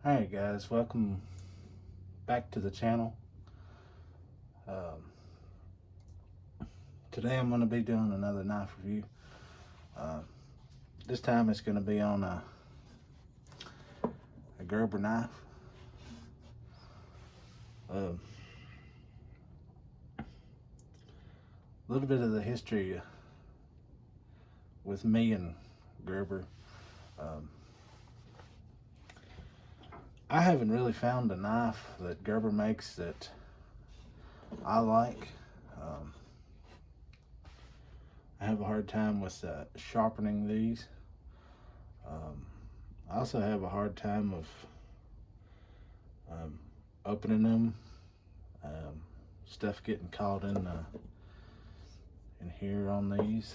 Alright guys, welcome back to the channel. Um, Today I'm going to be doing another knife review. This time it's going to be on a Gerber knife. A little bit of the history with me and Gerber. I haven't really found a knife that Gerber makes that I like. I have a hard time with sharpening these. I also have a hard time of opening them. Stuff getting caught in here on these.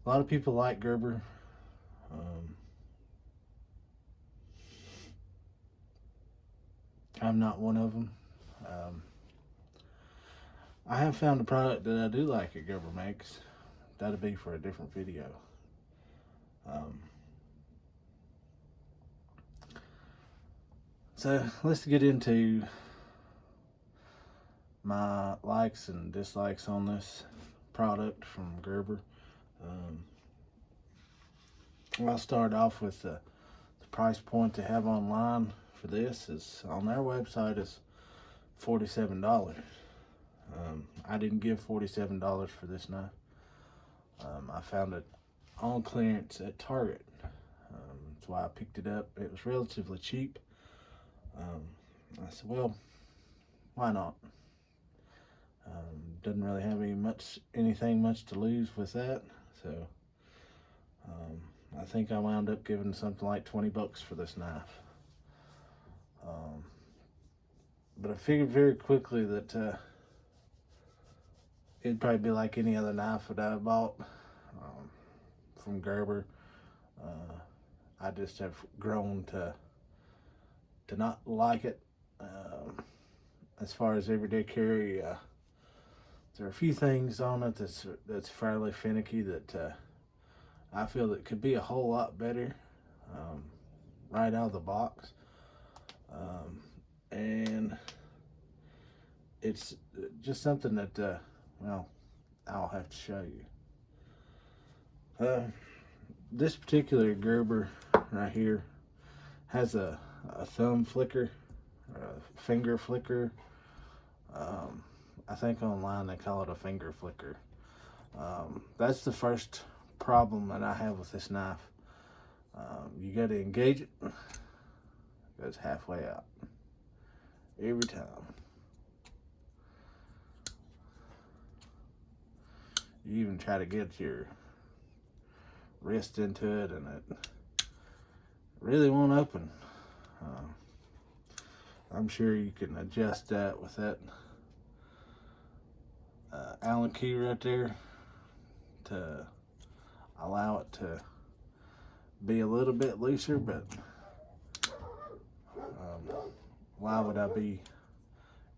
A lot of people like Gerber. I'm not one of them. I have found a product that I do like that Gerber makes. That'll be for a different video. So let's get into my likes and dislikes on this product from Gerber. I'll start off with the price point they have online for this is on their website is $47. I didn't give $47 for this knife. I found it on clearance at Target. That's why I picked it up. It was relatively cheap. I said, well, why not? Doesn't really have anything much to lose with that. So I think I wound up giving something like 20 bucks for this knife. But I figured very quickly that it'd probably be like any other knife that I bought from Gerber. I just have grown to not like it. As far as everyday carry, there are a few things on it that's fairly finicky that I feel that could be a whole lot better right out of the box. And it's just something that, well, I'll have to show you. This particular Gerber right here has a thumb flicker, or a finger flicker. I think online they call it a finger flicker. That's the first problem that I have with this knife. You got to engage it. It goes halfway out every time. You even try to get your wrist into it and it really won't open. I'm sure you can adjust that with that Allen key right there to allow it to be a little bit looser, but why would I be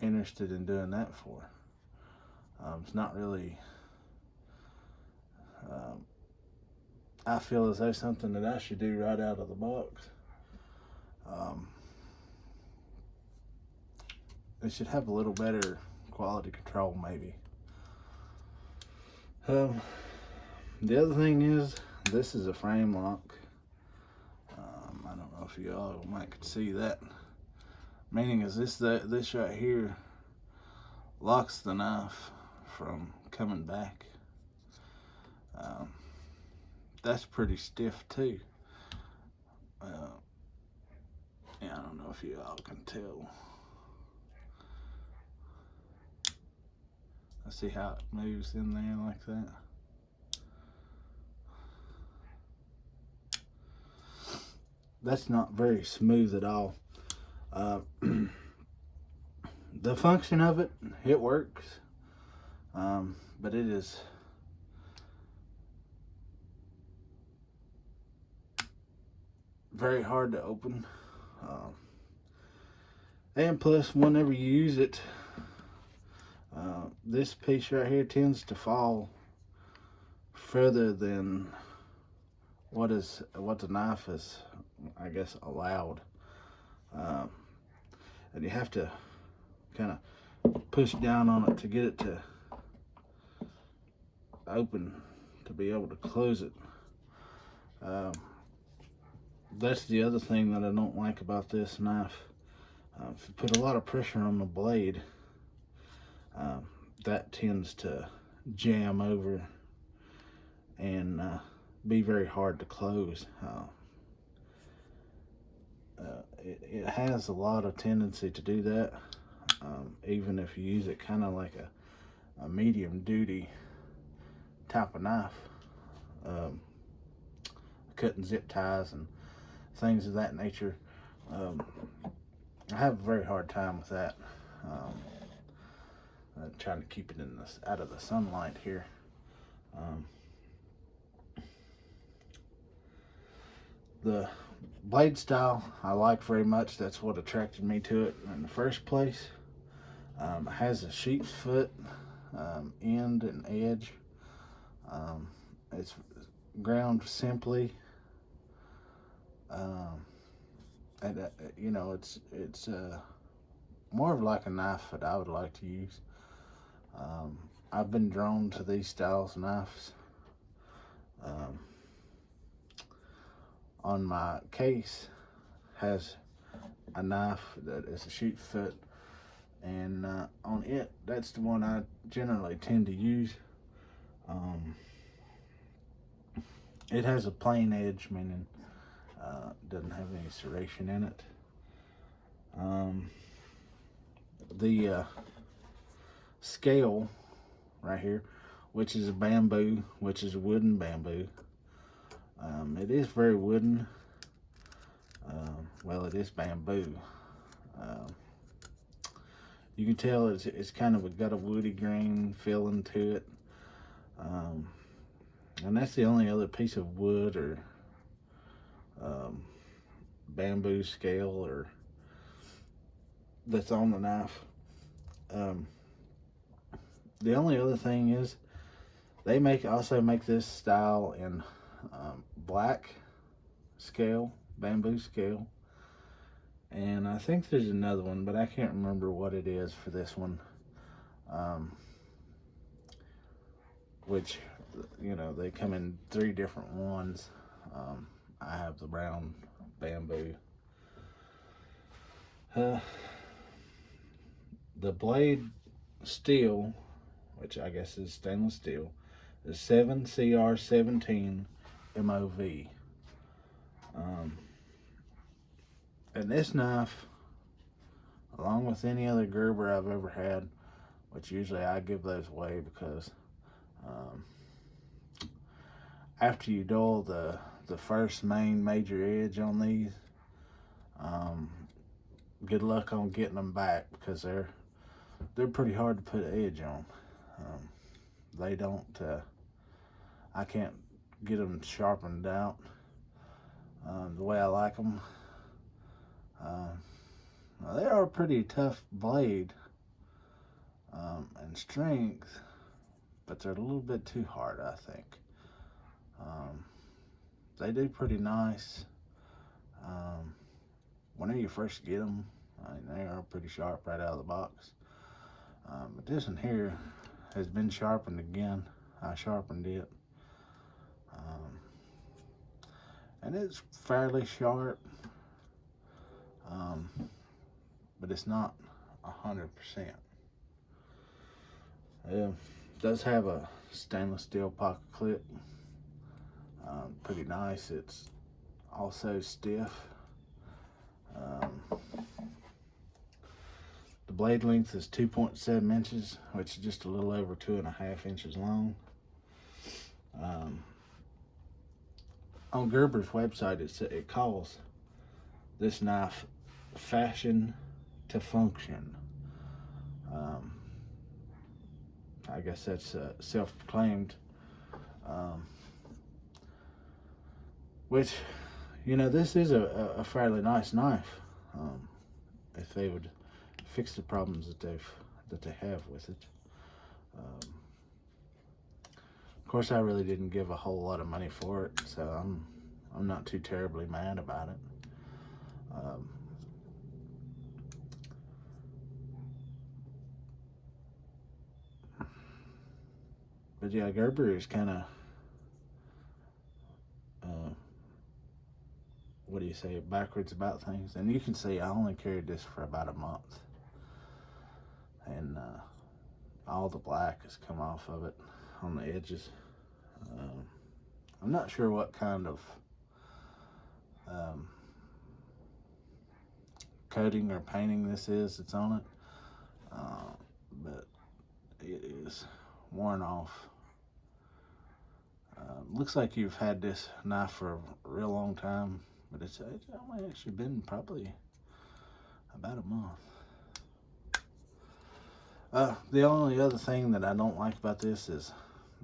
interested in doing that for? It's not really, I feel as though something that I should do right out of the box. It should have a little better quality control, maybe. The other thing is, this is a frame lock. I don't know if you all might could see that. Meaning is this right here locks the knife from coming back. That's pretty stiff too. Yeah, I don't know if you all can tell. I see how it moves in there like that. That's not very smooth at all. The function of it, it works, but it is very hard to open. And plus, whenever you use it, this piece right here tends to fall further than what the knife is, I guess, allowed. Um, and you have to kind of push down on it to get it to open, to be able to close it. That's the other thing that I don't like about this knife. If you put a lot of pressure on the blade, that tends to jam over and be very hard to close. It has a lot of tendency to do that, even if you use it kind of like a medium duty type of knife, cutting zip ties and things of that nature. I have a very hard time with that. Trying to keep it out of the sunlight here. The blade style I like very much. That's what attracted me to it in the first place. It has a sheep's foot end and edge. It's ground simply. And you know, it's more of like a knife that I would like to use. I've been drawn to these styles of knives. On my case has a knife that is a sheep's foot, and on it, that's the one I generally tend to use. It has a plain edge, meaning doesn't have any serration in it. The scale right here, which is a bamboo, which is a wooden bamboo. It is very wooden. Well, it is bamboo. You can tell it's kind of got a woody grain feeling to it. And that's the only other piece of wood or bamboo scale or that's on the knife. The only other thing is they also make this style in black scale, bamboo scale, and I think there's another one, but I can't remember what it is for this one. Which, you know, they come in 3 different ones. I have the brown bamboo. The blade steel, which I guess is stainless steel, is 7CR17 MOV. And this knife, along with any other Gerber I've ever had, which usually I give those away because after you dull the first main major edge on these, good luck on getting them back, because they're pretty hard to put an edge on. They don't, I can't get them sharpened out the way I like them. They are a pretty tough blade and strength, but they're a little bit too hard, I think. They do pretty nice. Whenever you first get them, they are pretty sharp right out of the box. But this one here has been sharpened again. I sharpened it. And it's fairly sharp, but it's not 100%. It does have a stainless steel pocket clip. Pretty nice. It's also stiff. The blade length is 2.7 inches, which is just a little over 2.5 inches long. On Gerber's website, it calls this knife fashion to function. I guess that's self-proclaimed, which, you know, this is a fairly nice knife, if they would fix the problems that they have with it. Of course, I really didn't give a whole lot of money for it, so I'm I'm not too terribly mad about it. Um, but yeah, Gerber is kind of, uh, what do you say, backwards about things. And you can see I only carried this for about a month. And all the black has come off of it on the edges. Um, I'm not sure what kind of um, coating or painting this is that's on it, but it is worn off. Looks like you've had this knife for a real long time, but it's only actually been probably about a month. The only other thing that I don't like about this is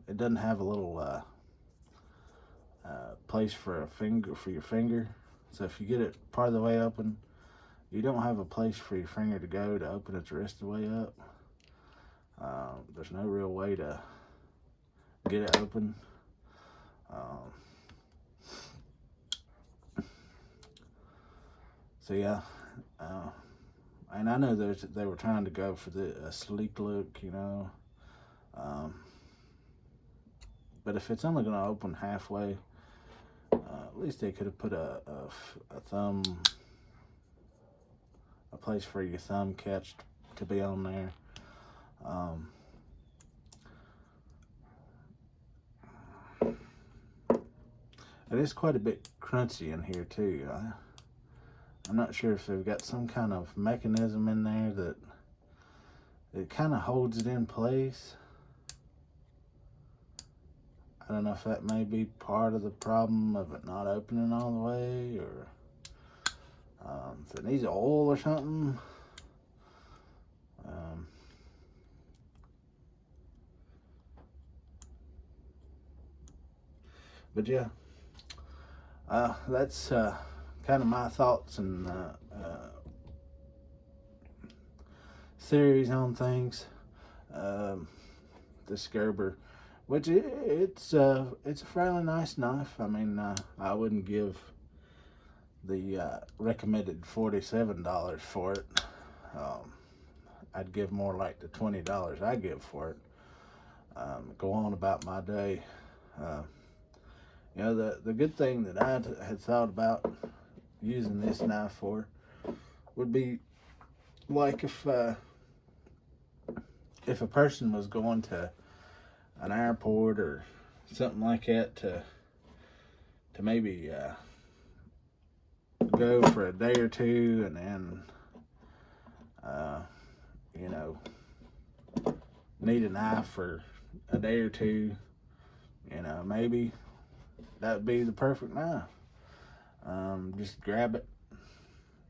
it doesn't have a little place for your finger. So if you get it part of the way open, you don't have a place for your finger to go to open it the rest of the way up. There's no real way to get it open. So yeah, and I know they were trying to go for the sleek look, you know. But if it's only going to open halfway, at least they could have put a thumb, a place for your thumb catch to be on there. It is quite a bit crunchy in here too. I'm not sure if they've got some kind of mechanism in there that it kind of holds it in place. I don't know if that may be part of the problem of it not opening all the way, or if it needs oil or something. But yeah, that's kind of my thoughts and theories on things. This Gerber, which it's a fairly nice knife. I mean, I wouldn't give the recommended $47 for it. I'd give more like the $20 I give for it. Go on about my day. You know, the good thing that I had thought about using this knife for would be like if a person was going to an airport or something like that to maybe go for a day or two, and then you know, need a knife for a day or two, you know, maybe that'd be the perfect knife. Just grab it,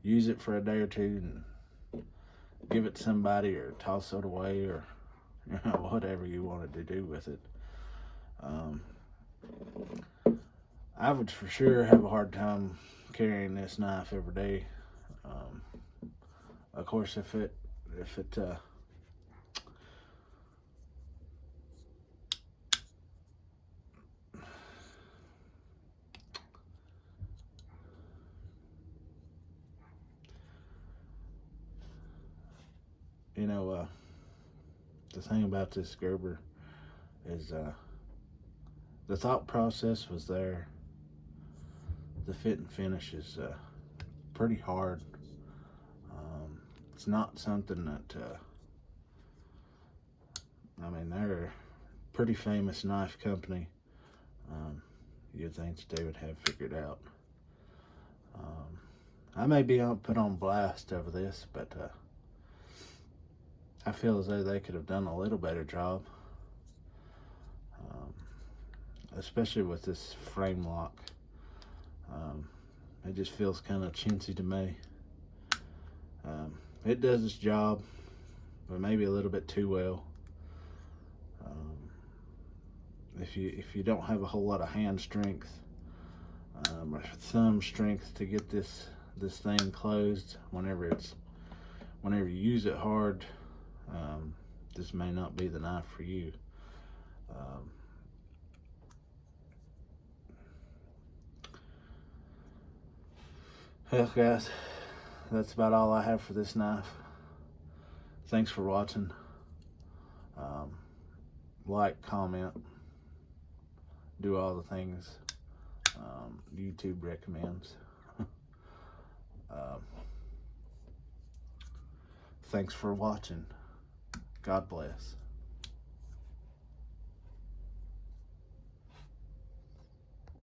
use it for a day or two, and give it to somebody or toss it away, or you know, whatever you wanted to do with it. I would for sure have a hard time carrying this knife every day. Of course, if it you know, the thing about this Gerber is the thought process was there. The fit and finish is pretty hard. It's not something that I mean, they're a pretty famous knife company. You'd think that they would have figured out. I may be put on blast over this, but I feel as though they could have done a little better job, especially with this frame lock. It just feels kind of chintzy to me. It does its job, but maybe a little bit too well. If you don't have a whole lot of hand strength or thumb strength to get this thing closed, whenever you use it hard, this may not be the knife for you. Well, guys, that's about all I have for this knife. Thanks for watching. Um, like, comment, do all the things YouTube recommends. um, Thanks for watching. God bless.